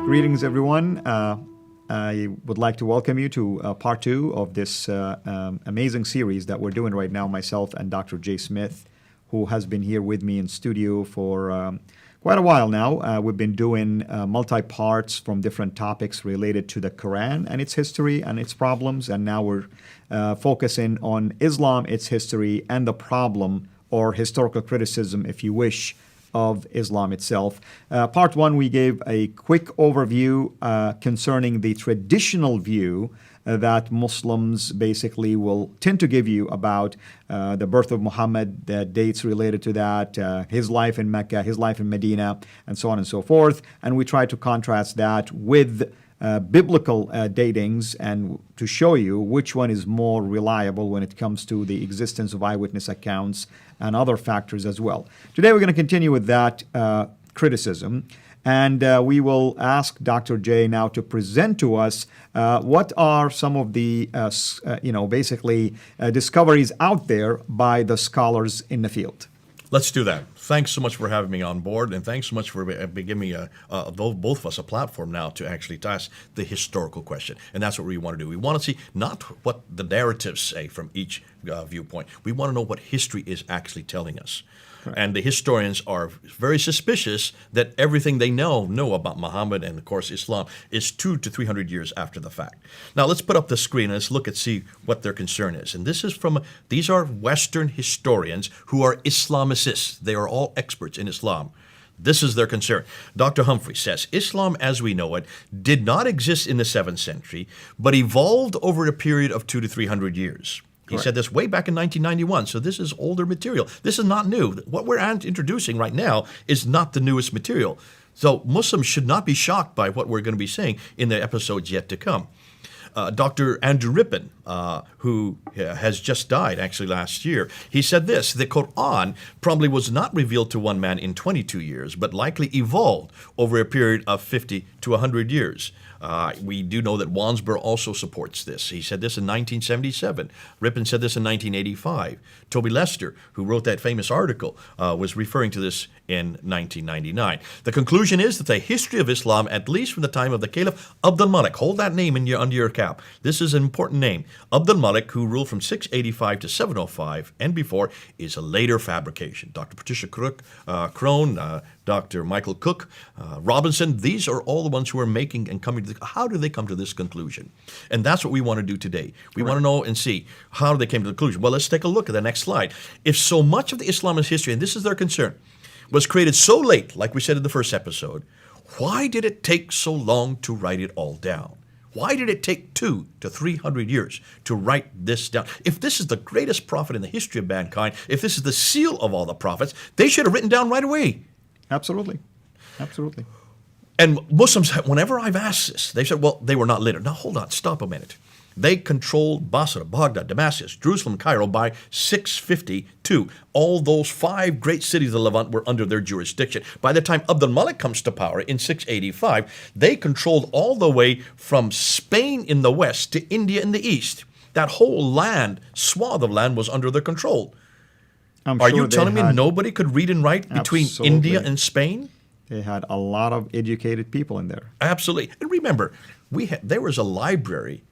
Greetings, everyone. I would like to welcome you to part two of this amazing series that we're doing right now, myself and Dr. Jay Smith, who has been here with me in studio for quite a while now. We've been doing multi-parts from different topics related to the Quran and its history and its problems, and now we're focusing on Islam, its history, and the problem, or historical criticism, if you wish, of Islam itself. Part one, we gave a quick overview concerning the traditional view that Muslims basically will tend to give you about the birth of Muhammad, the dates related to that, his life in Mecca, his life in Medina, and so on and so forth. And we try to contrast that with biblical datings and to show you which one is more reliable when it comes to the existence of eyewitness accounts and other factors as well. Today we're going to continue with that criticism, and we will ask Dr. J now to present to us what are some of the basically discoveries out there by the scholars in the field. Let's do that. Thanks so much for having me on board, and thanks so much for giving me both of us a platform now to actually ask the historical question. And that's what we want to do. We want to see not what the narratives say from each viewpoint. We want to know what history is actually telling us. Correct. And the historians are very suspicious that everything they know about Muhammad and, of course, Islam is 200 to 300 years after the fact. Now, let's put up the screen and let's look and see what their concern is. And these are Western historians who are Islamicists. They are all experts in Islam. This is their concern. Dr. Humphrey says, Islam as we know it did not exist in the 7th century, but evolved over a period of 200 to 300 years. He said this way back in 1991, so this is older material. This is not new. What we're introducing right now is not the newest material. So Muslims should not be shocked by what we're going to be saying in the episodes yet to come. Dr. Andrew Rippin, who has just died actually last year, he said this: the Quran probably was not revealed to one man in 22 years, but likely evolved over a period of 50 to 100 years. We do know that Wansborough also supports this. He said this in 1977. Rippin said this in 1985. Toby Lester, who wrote that famous article, was referring to this in 1999. The conclusion is that the history of Islam, at least from the time of the Caliph Abdul Malik, hold that name under your cap. This is an important name. Abdul Malik, who ruled from 685 to 705 and before, is a later fabrication. Dr. Patricia Crone, Dr. Michael Cook, Robinson, these are all the ones who are making and coming to how do they come to this conclusion? And that's what we want to do today. We want to know and see how they came to the conclusion. Well, let's take a look at the next slide. If so much of the Islamist history, and this is their concern, was created so late, like we said in the first episode, why did it take so long to write it all down? Why did it take 200 to 300 years to write this down? If this is the greatest prophet in the history of mankind, if this is the seal of all the prophets, they should have written down right away. Absolutely. Absolutely. And Muslims, whenever I've asked this, they said, well, they were not literate. Now, hold on, stop a minute. They controlled Basra, Baghdad, Damascus, Jerusalem, Cairo by 652. All those 5 great cities of the Levant were under their jurisdiction. By the time Abdul Malik comes to power in 685, they controlled all the way from Spain in the west to India in the east. That whole swath of land was under their control. Are you telling me nobody could read and write between India and Spain? They had a lot of educated people in there. Absolutely. And remember, there was a library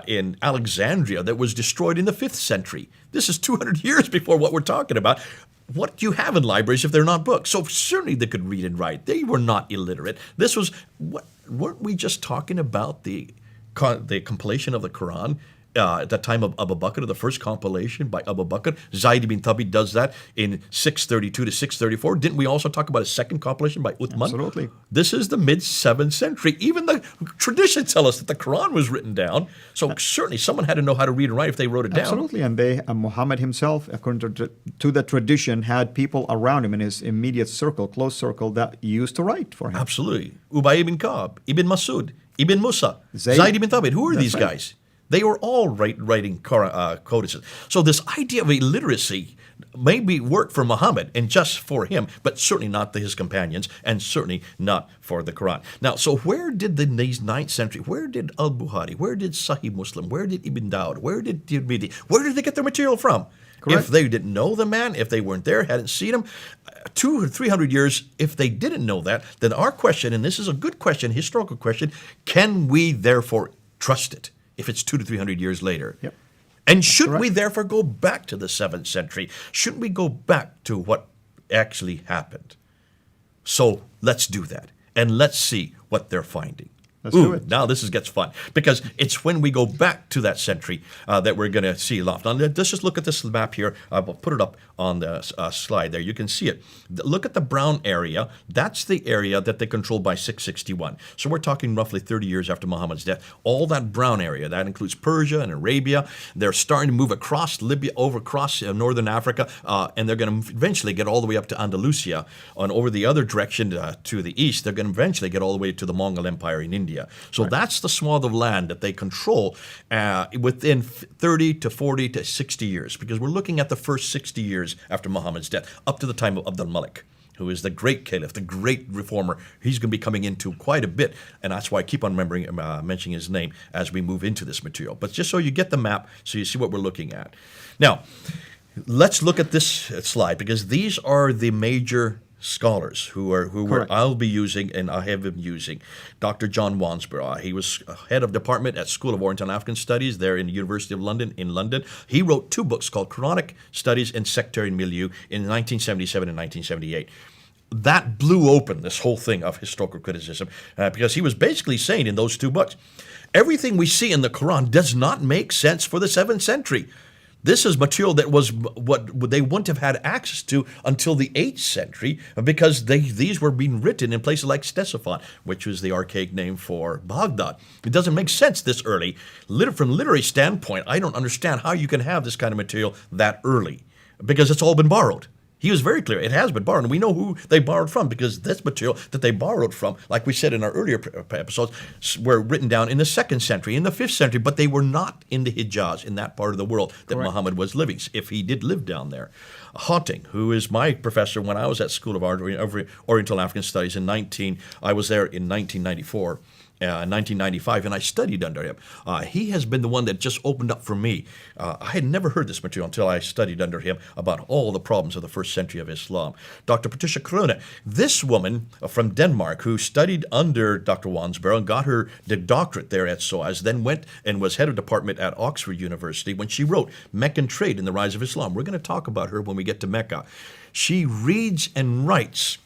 in Alexandria that was destroyed in the 5th century. This is 200 years before what we're talking about. What do you have in libraries if they're not books? So certainly they could read and write. They were not illiterate. This was, weren't we just talking about the compilation of the Quran? At the time of Abu Bakr, the first compilation by Abu Bakr, Zayd ibn Thabit does that in 632 to 634. Didn't we also talk about a second compilation by Uthman? Absolutely. This is the mid-7th century. Even the traditions tell us that the Quran was written down. So certainly someone had to know how to read and write if they wrote it down. Absolutely. And Muhammad himself, according to the tradition, had people around him in his immediate circle, close circle, that used to write for him. Absolutely. Ubay ibn Ka'b, Ibn Masud, Ibn Musa, Zayd ibn Thabit. Who are these guys? They were all writing codices. So this idea of illiteracy maybe worked for Muhammad and just for him, but certainly not to his companions and certainly not for the Quran. Now, so where did these 9th century, where did Al-Bukhari, where did Sahih Muslim, where did Ibn Dawud, where did Tirmidhi, where did they get their material from? Correct. If they didn't know the man, if they weren't there, hadn't seen him, 200 or 300 years, if they didn't know that, then our question, and this is a good question, historical question, can we therefore trust it if it's 200 to 300 years later? Yep. And should we correct. therefore go back to the 7th century? Shouldn't we go back to what actually happened? So let's do that, and let's see what they're finding. Let's do it. Now this gets fun, because it's when we go back to that century that we're going to see a lot. Now let's just look at this map here. I'll put it up on the slide there. You can see it. Look at the brown area. That's the area that they controlled by 661. So we're talking roughly 30 years after Muhammad's death. All that brown area, that includes Persia and Arabia. They're starting to move across Libya, over across northern Africa, and they're going to eventually get all the way up to Andalusia. And over the other direction to the east, they're going to eventually get all the way to the Mongol Empire in India. So that's the swath of land that they control within 30 to 40 to 60 years, because we're looking at the first 60 years after Muhammad's death, up to the time of Abdul Malik, who is the great caliph, the great reformer. He's going to be coming into quite a bit, and that's why I keep on mentioning his name as we move into this material. But just so you get the map, so you see what we're looking at. Now, let's look at this slide, because these are the major scholars who I'll be using, and I have been using. Dr. John Wansborough. He was head of department at School of Oriental and African Studies there in the University of London in London. He wrote 2 books called Quranic Studies and Sectarian Milieu in 1977 and 1978. That blew open this whole thing of historical criticism, because he was basically saying in those 2 books, everything we see in the Quran does not make sense for the 7th century. This is material that was what they wouldn't have had access to until the 8th century, because these were being written in places like Ctesiphon, which was the archaic name for Baghdad. It doesn't make sense this early. From a literary standpoint, I don't understand how you can have this kind of material that early, because it's all been borrowed. He was very clear. It has been borrowed, and we know who they borrowed from, because this material that they borrowed from, like we said in our earlier episodes, were written down in the 2nd century, in the 5th century, but they were not in the Hijaz, in that part of the world that Muhammad was living, if he did live down there. Hotting, who is my professor when I was at School of Oriental African Studies I was there in 1994. 1995, and I studied under him. He has been the one that just opened up for me. I had never heard this material until I studied under him about all the problems of the 1st century of Islam. Dr. Patricia Krone, this woman from Denmark who studied under Dr. Wansborough and got her doctorate there at SOAS, then went and was head of department at Oxford University when she wrote Meccan Trade and the Rise of Islam. We're going to talk about her when we get to Mecca. She reads and writes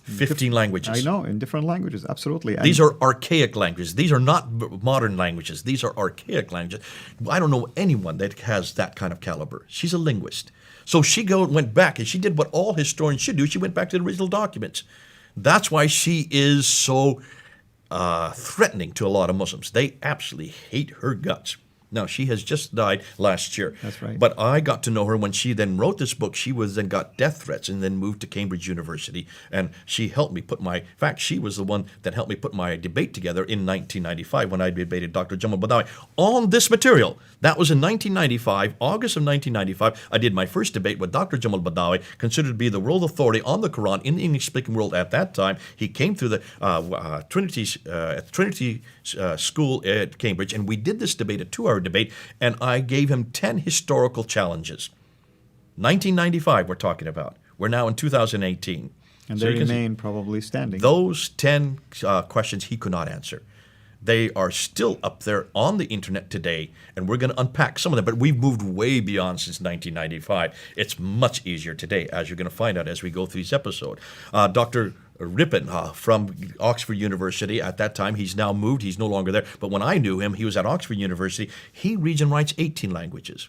15 languages. I know, in different languages, absolutely. These are archaic languages. These are not modern languages. These are archaic languages. I don't know anyone that has that kind of caliber. She's a linguist. So she went back, and she did what all historians should do. She went back to the original documents. That's why she is so threatening to a lot of Muslims. They absolutely hate her guts. Now, she has just died last year. That's right. But I got to know her when she then wrote this book. She then got death threats and then moved to Cambridge University. And she helped me in fact, she was the one that helped me put my debate together in 1995 when I debated Dr. Jamal Badawi on this material. That was in 1995, August of 1995. I did my first debate with Dr. Jamal Badawi, considered to be the world authority on the Quran in the English-speaking world at that time. He came through the Trinity School at Cambridge, and we did this debate, a 2-hour debate, and I gave him 10 historical challenges. 1995 we're talking about. We're now in 2018. And they remain probably standing. Those 10 questions he could not answer. They are still up there on the internet today, and we're going to unpack some of them, but we've moved way beyond since 1995. It's much easier today, as you're going to find out as we go through this episode. Dr. Rippin from Oxford University at that time. He's now moved. He's no longer there. But when I knew him, he was at Oxford University. He reads and writes 18 languages.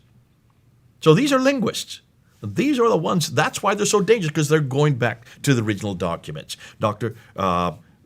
So these are linguists. These are the ones, that's why they're so dangerous, because they're going back to the original documents.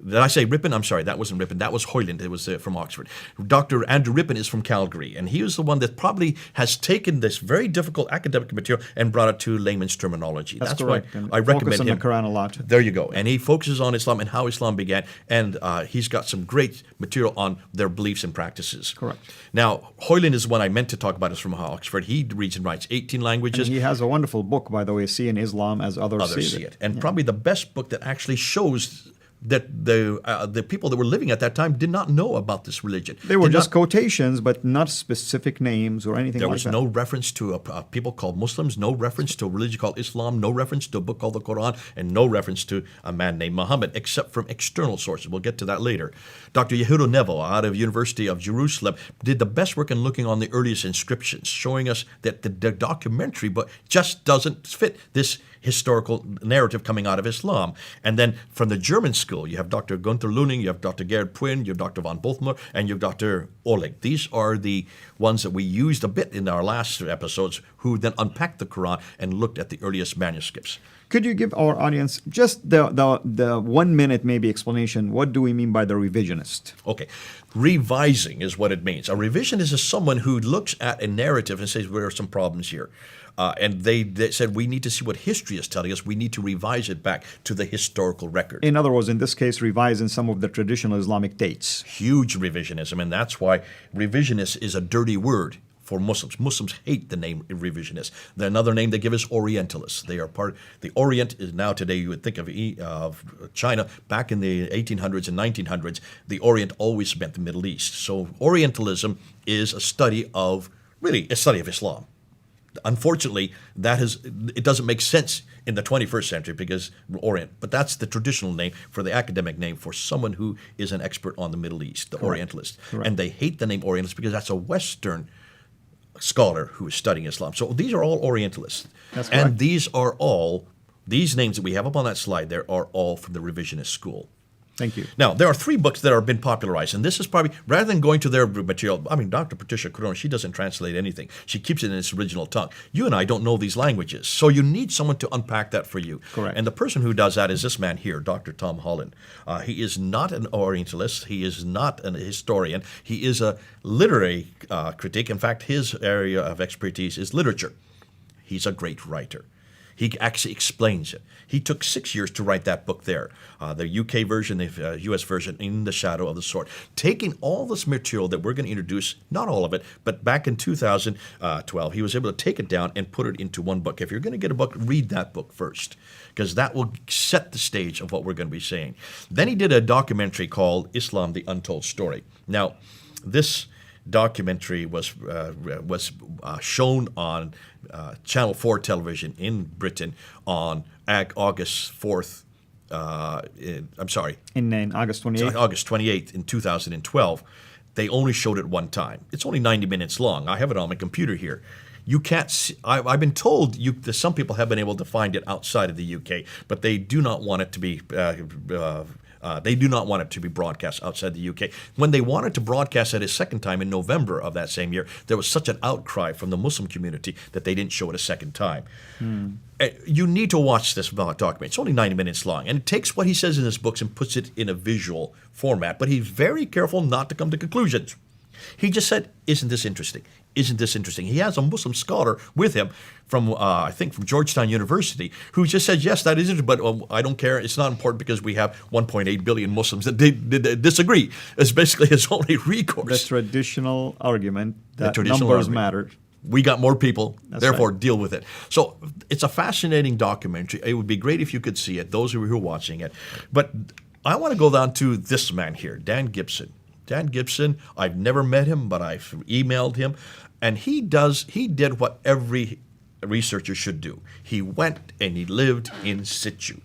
Did I say Rippin? I'm sorry, that wasn't Rippin. That was Hoyland. It was from Oxford. Dr. Andrew Rippin is from Calgary, and he was the one that probably has taken this very difficult academic material and brought it to layman's terminology. That's why correct. I recommend him. him. Focus on the Quran a lot. There you go. And he focuses on Islam and how Islam began, and he's got some great material on their beliefs and practices. Correct. Now, Hoyland is the one I meant to talk about. Is from Oxford. He reads and writes 18 languages. And he has a wonderful book, by the way, See in Islam as Others See It. And probably the best book that actually shows that the people that were living at that time did not know about this religion. They were Did just not- quotations, but not specific names or anything There like was that. no reference to a people called Muslims, no reference to a religion called Islam, no reference to a book called the Quran, and no reference to a man named Muhammad, except from external sources. We'll get to that later. Dr. Yehuda Nevo, out of University of Jerusalem, did the best work in looking on the earliest inscriptions, showing us that the documentary but just doesn't fit this historical narrative coming out of Islam. And then from the German school, you have Dr. Gunther Luning, you have Dr. Gerd Puin, you have Dr. von Bothmer, and you have Dr. Oleg. These are the ones that we used a bit in our last episodes, who then unpacked the Quran and looked at the earliest manuscripts. Could you give our audience just the 1 minute maybe explanation? What do we mean by the revisionist? Okay, revising is what it means. A revisionist is someone who looks at a narrative and says, there are some problems here. And they said, we need to see what history is telling us. We need to revise it back to the historical record. In other words, in this case, revising some of the traditional Islamic dates. Huge revisionism, and that's why revisionist is a dirty word for Muslims. Muslims hate the name revisionist. Another name they give is Orientalists. They are the Orient is now today, you would think of China. Back in the 1800s and 1900s, the Orient always meant the Middle East. So Orientalism is a study of Islam. Unfortunately, it doesn't make sense in the 21st century because Orient, but that's the traditional name for the academic name for someone who is an expert on the Middle East, the Correct. Orientalist. Correct. And they hate the name Orientalist because that's a Western scholar who is studying Islam. So these are all Orientalists. That's correct. And these names that we have up on that slide there are all from the revisionist school. Thank you. Now, there are 3 books that have been popularized, and this is probably, rather than going to their material, Dr. Patricia Corona, she doesn't translate anything. She keeps it in its original tongue. You and I don't know these languages, so you need someone to unpack that for you. Correct. And the person who does that is this man here, Dr. Tom Holland. He is not an Orientalist. He is not a historian. He is a literary critic. In fact, his area of expertise is literature. He's a great writer. He actually explains it. He took 6 years to write that book there, the UK version, the US version, In the Shadow of the Sword. Taking all this material that we're going to introduce, not all of it, but back in 2012, he was able to take it down and put it into one book. If you're going to get a book, read that book first, because that will set the stage of what we're going to be saying. Then he did a documentary called Islam, the Untold Story. Now, this documentary was shown on Channel 4 television in Britain on August 4th. In August 28th. August 28th in 2012. They only showed it one time. It's only 90 minutes long. I have it on my computer here. You can't see, I've been told that some people have been able to find it outside of the UK, but they do not want it to be broadcast outside the UK. When they wanted to broadcast it a second time in November of that same year, there was such an outcry from the Muslim community that they didn't show it a second time. You need to watch this documentary. It's only 90 minutes long, and it takes what he says in his books and puts it in a visual format, but he's very careful not to come to conclusions. He just said, isn't this interesting? Isn't this interesting? He has a Muslim scholar with him from, I think, from Georgetown University, who just said, yes, that is interesting, but I don't care. It's not important because we have 1.8 billion Muslims that disagree. It's basically his only recourse. The traditional argument that traditional numbers argument. matter. We got more people, That's therefore right. deal with it. So it's a fascinating documentary. It would be great if you could see it, those who are watching it. But I want to go down to this man here, Dan Gibson. Dan Gibson, I've never met him, but I've emailed him. And he did what every researcher should do. He went and he lived in situ.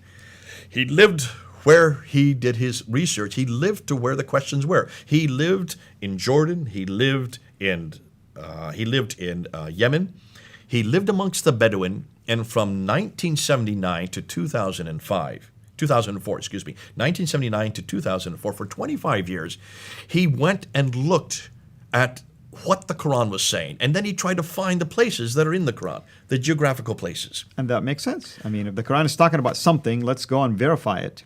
He lived where he did his research. He lived to where the questions were. He lived in Jordan. He lived in Yemen. He lived amongst the Bedouin. And from 1979 to 2004, 1979 to 2004, for 25 years, he went and looked at what the Quran was saying. And then he tried to find the places that are in the Quran, the geographical places. And that makes sense. I mean, if the Quran is talking about something, let's go and verify it.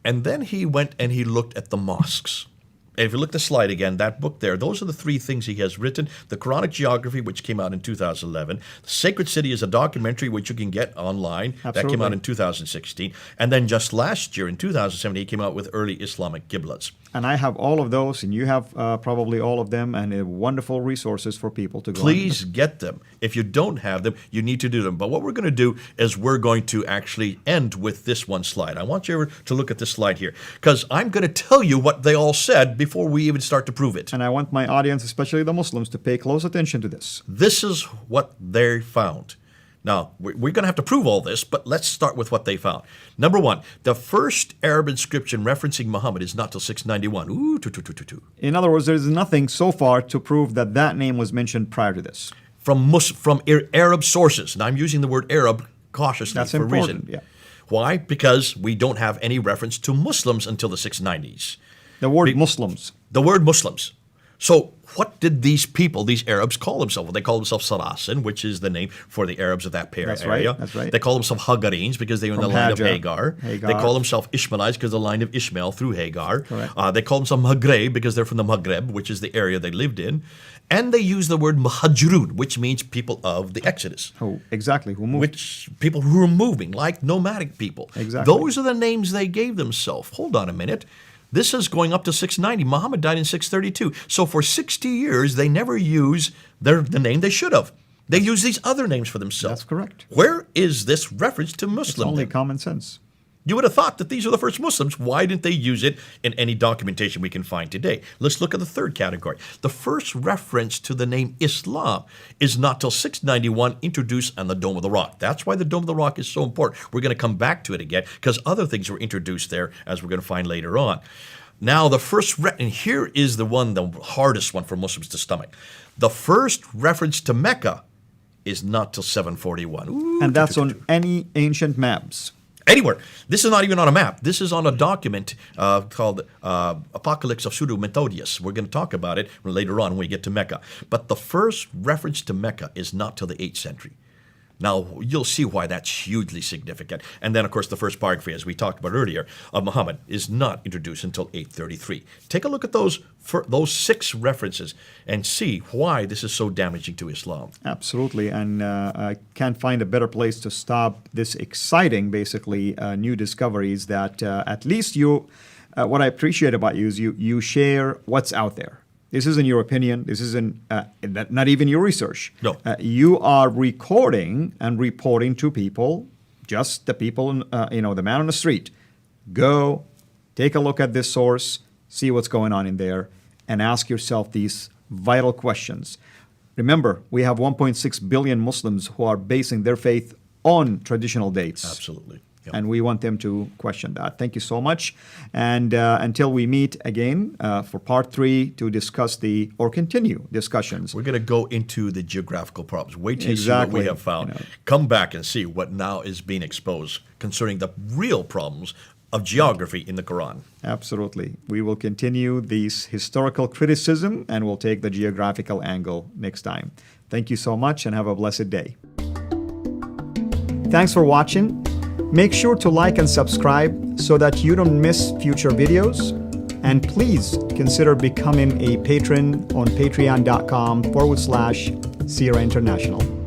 And then he went and he looked at the mosques. And if you look at the slide again, that book there, those are the 3 things he has written. The Quranic Geography, which came out in 2011. The Sacred City is a documentary which you can get online. Absolutely. That came out in 2016. And then just last year, in 2017, he came out with Early Islamic Qiblats. And I have all of those, and you have probably all of them, and wonderful resources for people to go. Please get them. If you don't have them, you need to do them. But what we're going to do is we're going to actually end with this one slide. I want you to look at this slide here, because I'm going to tell you what they all said before we even start to prove it. And I want my audience, especially the Muslims, to pay close attention to this. This is what they found. Now, we're going to have to prove all this, but let's start with what they found. Number one, the first Arab inscription referencing Muhammad is not till 691. Ooh. In other words, there's nothing so far to prove that that name was mentioned prior to this. From Arab sources. Now, I'm using the word Arab cautiously. That's for important, a reason. yeah. Why? Because we don't have any reference to Muslims until the 690s. The word Muslims. The word Muslims. So what did these people, these Arabs, call themselves? Well, they call themselves S.I.N, which is the name for the Arabs of that area. That's right. They call themselves Hagarines because they were in the line of Hagar. They call themselves Ishmaelites because the line of Ishmael through Hagar. They call themselves Maghreb because they're from the Maghreb, which is the area they lived in. And they use the word Muhajirun, which means people of the Exodus. Oh, exactly. Who moved? Which people who are moving, like nomadic people. Exactly. Those are the names they gave themselves. Hold on a minute. This is going up to 690. Muhammad died in 632. So for 60 years, they never use the name they should have. They use these other names for themselves. That's correct. Where is this reference to Muslim? It's only common sense. You would have thought that these are the first Muslims. Why didn't they use it in any documentation we can find today? Let's look at the third category. The first reference to the name Islam is not till 691, introduced on the Dome of the Rock. That's why the Dome of the Rock is so important. We're going to come back to it again because other things were introduced there, as we're going to find later on. Now, the first, and here is the hardest one for Muslims to stomach. The first reference to Mecca is not till 741. Ooh, and that's on any ancient maps. Anywhere. This is not even on a map. This is on a document called Apocalypse of Pseudo Methodius. We're going to talk about it later on when we get to Mecca. But the first reference to Mecca is not till the 8th century. Now, you'll see why that's hugely significant. And then, of course, the first biography, as we talked about earlier, of Muhammad is not introduced until 833. Take a look at those 6 references and see why this is so damaging to Islam. Absolutely. And I can't find a better place to stop this exciting, basically, new discoveries that at least what I appreciate about you is you share what's out there. This isn't your opinion. This isn't not even your research. No. You are recording and reporting to people, just the people, the man on the street. Go, take a look at this source, see what's going on in there, and ask yourself these vital questions. Remember, we have 1.6 billion Muslims who are basing their faith on traditional dates. Absolutely. Yep. And we want them to question that. Thank you so much. And until we meet again for part 3 to discuss continue discussions. We're going to go into the geographical problems. Wait till you see what we have found. Come back and see what now is being exposed concerning the real problems of geography in the Quran. Absolutely. We will continue these historical criticism and we'll take the geographical angle next time. Thank you so much and have a blessed day. Thanks for watching. Make sure to like and subscribe so that you don't miss future videos. And please consider becoming a patron on patreon.com/Sierra International.